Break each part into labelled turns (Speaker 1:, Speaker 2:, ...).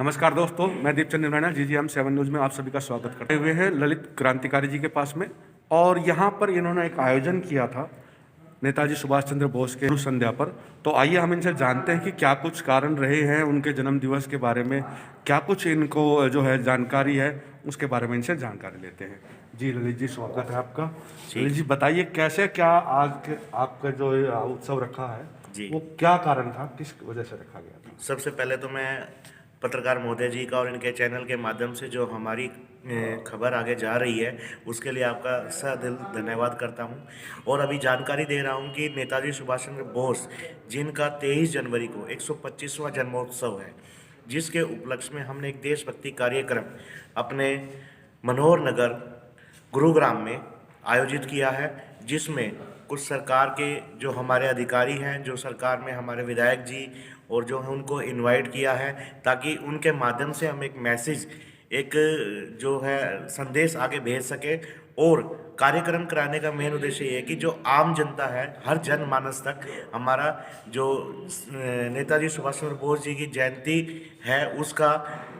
Speaker 1: नमस्कार दोस्तों, मैं दीपचंद निमराना GGM7 न्यूज़ में आप सभी का स्वागत करते हुए हैं ललित क्रांतिकारी जी के पास में। और यहाँ पर इन्होंने एक आयोजन किया था नेताजी सुभाष चंद्र बोस के पूर्व संध्या पर। तो आइए हम इनसे जानते हैं कि क्या कुछ कारण रहे हैं उनके जन्म दिवस के बारे में, क्या कुछ इनको जो है जानकारी है उसके बारे में इनसे जानकारी लेते हैं। जी ललित जी, स्वागत है आपका। ललित जी बताइए, कैसे क्या आज के आपका जो उत्सव रखा है
Speaker 2: जी,
Speaker 1: वो क्या कारण था, किस वजह से रखा गया था?
Speaker 2: सबसे पहले तो मैं पत्रकार महोदय जी का और इनके चैनल के माध्यम से जो हमारी खबर आगे जा रही है उसके लिए आपका दिल धन्यवाद करता हूं। और अभी जानकारी दे रहा हूं कि नेताजी सुभाष चंद्र बोस जिनका 23 जनवरी को 125वां जन्मोत्सव है, जिसके उपलक्ष्य में हमने एक देशभक्ति कार्यक्रम अपने मनोहर नगर गुरुग्राम में आयोजित किया है, जिसमें कुछ सरकार के जो हमारे अधिकारी हैं, जो सरकार में हमारे विधायक जी और जो है उनको इनवाइट किया है, ताकि उनके माध्यम से हम एक मैसेज, एक जो है संदेश आगे भेज सके। और कार्यक्रम कराने का मेन उद्देश्य ये है कि जो आम जनता है, हर जनमानस तक हमारा जो नेताजी सुभाष चंद्र बोस जी की जयंती है उसका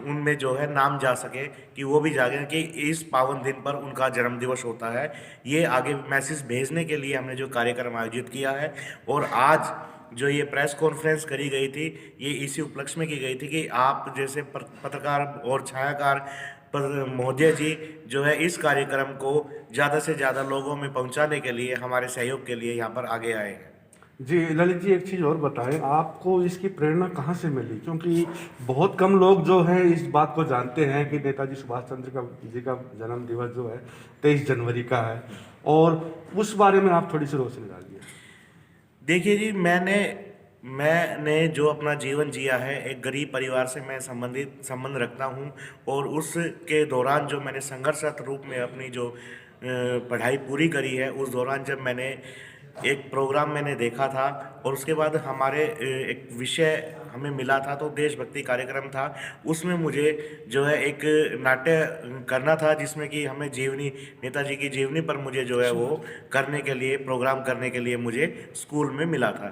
Speaker 2: उनमें जो है नाम जा सके, कि वो भी जागे कि इस पावन दिन पर उनका जन्म दिवस होता है। ये आगे मैसेज भेजने के लिए हमने जो कार्यक्रम आयोजित किया है। और आज जो ये प्रेस कॉन्फ्रेंस करी गई थी, ये इसी उपलक्ष्य में की गई थी कि आप जैसे पत्रकार और छायाकार महोदय जी जो है इस कार्यक्रम को ज़्यादा से ज़्यादा लोगों में पहुंचाने के लिए, हमारे सहयोग के लिए यहाँ पर आगे आए हैं।
Speaker 1: जी ललित जी, एक चीज़ और बताएं, आपको इसकी प्रेरणा कहाँ से मिली? क्योंकि बहुत कम लोग जो हैं इस बात को जानते हैं कि नेताजी सुभाष चंद्र जी का जन्म दिवस जो है 23 जनवरी का है, और उस बारे में आप थोड़ी सी रोशनी डालिए।
Speaker 2: देखिए जी, मैंने जो अपना जीवन जिया है, एक गरीब परिवार से मैं संबंध रखता हूँ। और उसके दौरान जो मैंने संघर्षरत रूप में अपनी जो पढ़ाई पूरी करी है, उस दौरान जब मैंने एक प्रोग्राम मैंने देखा था और उसके बाद हमारे एक विषय हमें मिला था, तो देशभक्ति कार्यक्रम था। उसमें मुझे जो है एक नाट्य करना था, जिसमें कि हमें जीवनी, नेताजी की जीवनी पर मुझे जो है वो करने के लिए, प्रोग्राम करने के लिए मुझे स्कूल में मिला था।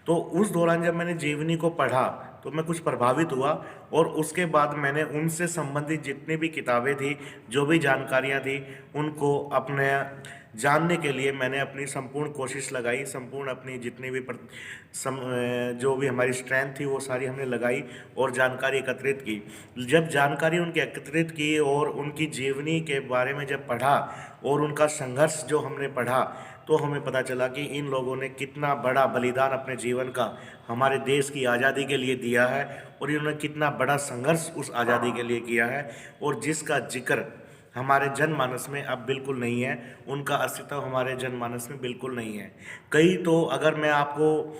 Speaker 2: तो उस दौरान जब मैंने जीवनी को पढ़ा तो मैं कुछ प्रभावित हुआ। और उसके बाद मैंने उनसे संबंधित जितनी भी किताबें थी, जो भी जानकारियाँ थी, उनको अपने जानने के लिए मैंने अपनी संपूर्ण कोशिश लगाई, संपूर्ण अपनी जितनी भी जो भी हमारी स्ट्रेंथ थी वो सारी हमने लगाई और जानकारी एकत्रित की। जब जानकारी उनकी एकत्रित की और उनकी जीवनी के बारे में जब पढ़ा और उनका संघर्ष जो हमने पढ़ा, तो हमें पता चला कि इन लोगों ने कितना बड़ा बलिदान अपने जीवन का हमारे देश की आज़ादी के लिए दिया है, और इन्होंने कितना बड़ा संघर्ष उस आज़ादी के लिए किया है, और जिसका जिक्र हमारे जनमानस में अब बिल्कुल नहीं है। उनका अस्तित्व हमारे जनमानस में बिल्कुल नहीं है। कई तो, अगर मैं आपको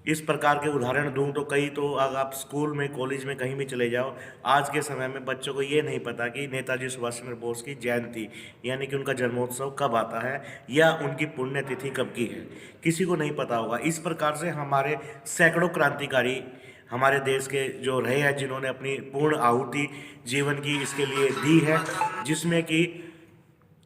Speaker 2: इस प्रकार के उदाहरण दूं, तो कई तो अगर आप स्कूल में, कॉलेज में कहीं भी चले जाओ, आज के समय में बच्चों को ये नहीं पता कि नेताजी सुभाष चंद्र बोस की जयंती यानी कि उनका जन्मोत्सव कब आता है या उनकी पुण्यतिथि कब की है, किसी को नहीं पता होगा। इस प्रकार से हमारे सैकड़ों क्रांतिकारी हमारे देश के जो रहे हैं, जिन्होंने अपनी पूर्ण आहुति जीवन की इसके लिए दी है, जिसमें कि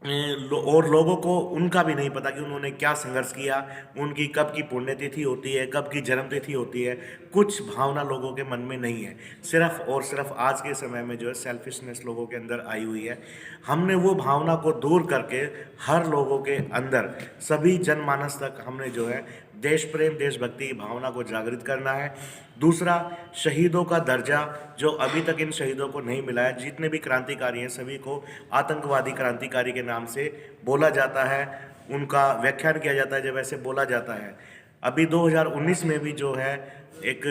Speaker 2: और लोगों को उनका भी नहीं पता कि उन्होंने क्या संघर्ष किया, उनकी कब की पुण्यतिथि होती है, कब की जन्मतिथि होती है। कुछ भावना लोगों के मन में नहीं है। सिर्फ और सिर्फ आज के समय में जो है सेल्फिशनेस लोगों के अंदर आई हुई है। हमने वो भावना को दूर करके हर लोगों के अंदर, सभी जनमानस तक हमने जो है देश प्रेम, देशभक्ति की भावना को जागृत करना है। दूसरा, शहीदों का दर्जा जो अभी तक इन शहीदों को नहीं मिला है, जितने भी क्रांतिकारी हैं सभी को आतंकवादी क्रांतिकारी के नाम से बोला जाता है, उनका व्याख्यान किया जाता है जब ऐसे बोला जाता है। अभी 2019 में भी जो है एक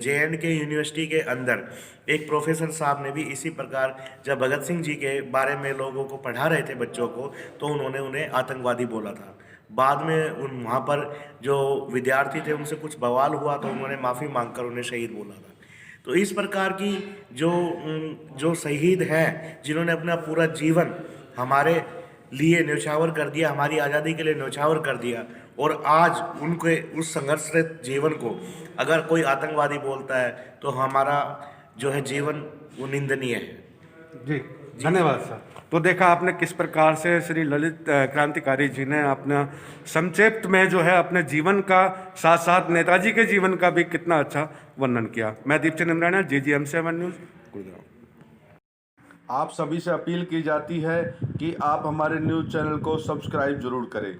Speaker 2: JNK यूनिवर्सिटी के अंदर एक प्रोफेसर साहब ने भी इसी प्रकार, जब भगत सिंह जी के बारे में लोगों को पढ़ा रहे थे बच्चों को, तो उन्होंने उन्हें आतंकवादी बोला था। बाद में वहाँ पर जो विद्यार्थी थे उनसे कुछ बवाल हुआ, तो उन्होंने माफ़ी मांगकर उन्हें शहीद बोला था। तो इस प्रकार की जो शहीद हैं, जिन्होंने अपना पूरा जीवन हमारे लिए न्यौछावर कर दिया, हमारी आज़ादी के लिए न्यौछावर कर दिया, और आज उनके उस संघर्षरत जीवन को अगर कोई आतंकवादी बोलता है तो हमारा जो है जीवन वो निंदनीय है।
Speaker 1: जी धन्यवाद सर। तो देखा आपने किस प्रकार से श्री ललित क्रांतिकारी जी ने अपना संक्षिप्त में जो है अपने जीवन का, साथ साथ नेताजी के जीवन का भी कितना अच्छा वर्णन किया। मैं दीपचंद निमराना, GGM7 न्यूज़। गुरुदेव।
Speaker 3: आप सभी से अपील की जाती है कि आप हमारे न्यूज़ चैनल को सब्सक्राइब जरूर करें।